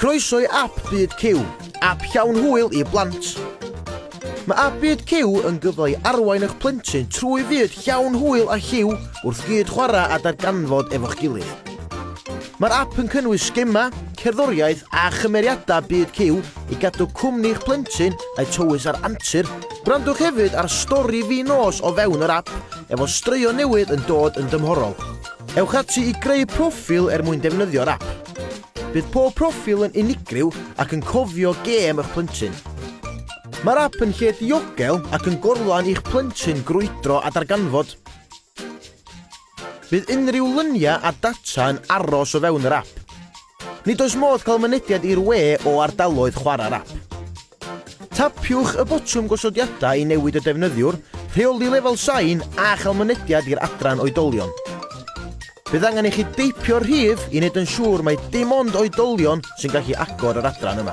Croeso i ap Byd Cyw, ap llawn hwyl i blant. Mae ap Byd Cyw yn gyfle i arwain eich plentyn trwy fyd llawn hwyl a lliw wrth gyd chwarae a darganfod efo'ch gilydd. Mae'r ap yn cynnwys gema, cerddoriaeth a chymeriadau Byd Cyw i gadw cwmni'ch plentyn a'i tywys ar antur. Gwrandwch hefyd ar stori fi nos o fewn yr ap efo straeon newydd yn dod yn dymhorol. Ewch ati i greu proffil mwyn defnyddio'r ap. Bydd pob proffil yn unigryw ac yn cofio gêm eich plentyn. Mae'r ap yn lle diogel ac yn gorlan i'ch plentyn grwydro a darganfod. Bydd unrhyw lyniau a data yn aros o fewn yr ap. Nid oes modd cael mynediad i'r we o ardaloedd chwarae'r ap. Tapiwch y botwm gosodiadau i newid y defnyddiwr, rheoli lefel sain a chael mynediad i'r adran oedolion. Bydd angen i chi deipio'r rhif i wneud yn siŵr mai dim ond oedolion sy'n gallu agor yr adran yma.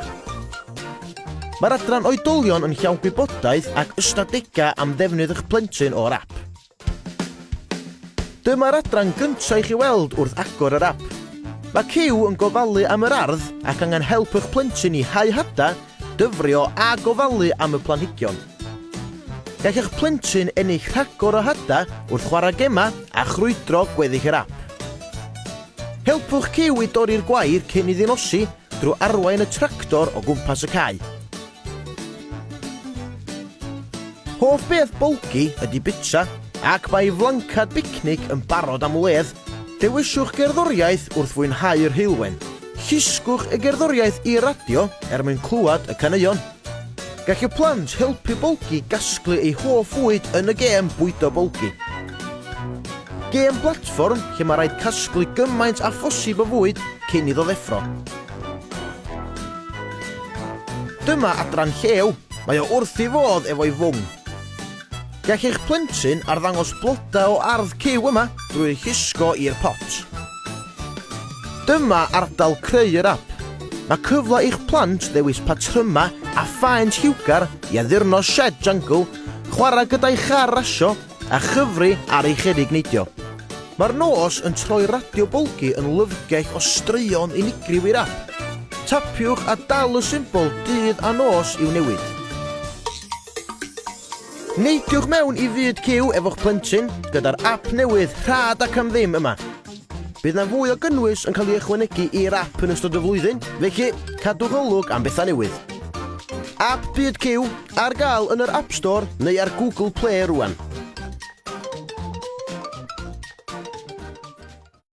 Mae'r adran oedolion yn llawn gwybodaeth ac ystadegau am ddefnydd eich plentyn o'r ap. Dyma'r adran gyntaf i chi weld wrth agor yr ap. Mae Cyw yn gofalu am yr ardd ac angen help eich plentyn i hau hadau, dyfrio a gofalu am y planhigion. Gall eich plentyn ennill rhagor o hadau wrth chwarae gema a chrwydro gweddill yr ap. Helpwch Cyw i dorri'r gwair cyn iddi nosi drwy arwain y tractor o gwmpas y cae. Hoff beth bolgi ydy bitsa ac mae flancad bicnic yn barod am wledd. Dewiswch gerddoriaeth wrth fwynhau'r heilwen. Llusgwch y gerddoriaeth i radio mwyn clywed y caneuon. Gall y plant helpu bolgi gasglu ei hoff fwyd yn y gêm bwydo bolgi. Gêm platfform lle mae rhaid casglu gymaint a phosib o fwyd cyn iddo ddeffro. Dyma adran llew, mae o wrth i fodd efo'i fwng. Gall eich plentyn arddangos blodau o ardd Cyw yma drwy llusgo i'r pot. Dyma ardal creu'r ap. Mae cyfle i'ch plant ddewis patryma a ffaent lliwgar i addurno shed jungle, chwarae gyda'i char rasio a chyfri ar ei cherrig neidio. Mae'r nos yn troi radio bolgi yn lyfrgell o straeon unigryw i'r ap. Tapiwch a dal y symbol dydd a nos i'w newid. Neidiwch mewn i fyd Cyw efo'ch plentyn gyda'r ap newydd rhad ac am ddim yma. Bydd na fwy o gynnwys yn cael ei ychwanegu i'r ap yn ystod y flwyddyn, felly cadwch olwg am bethau newydd. Ap Byd Cyw ar gael yn yr App Store neu ar Google Play rwan.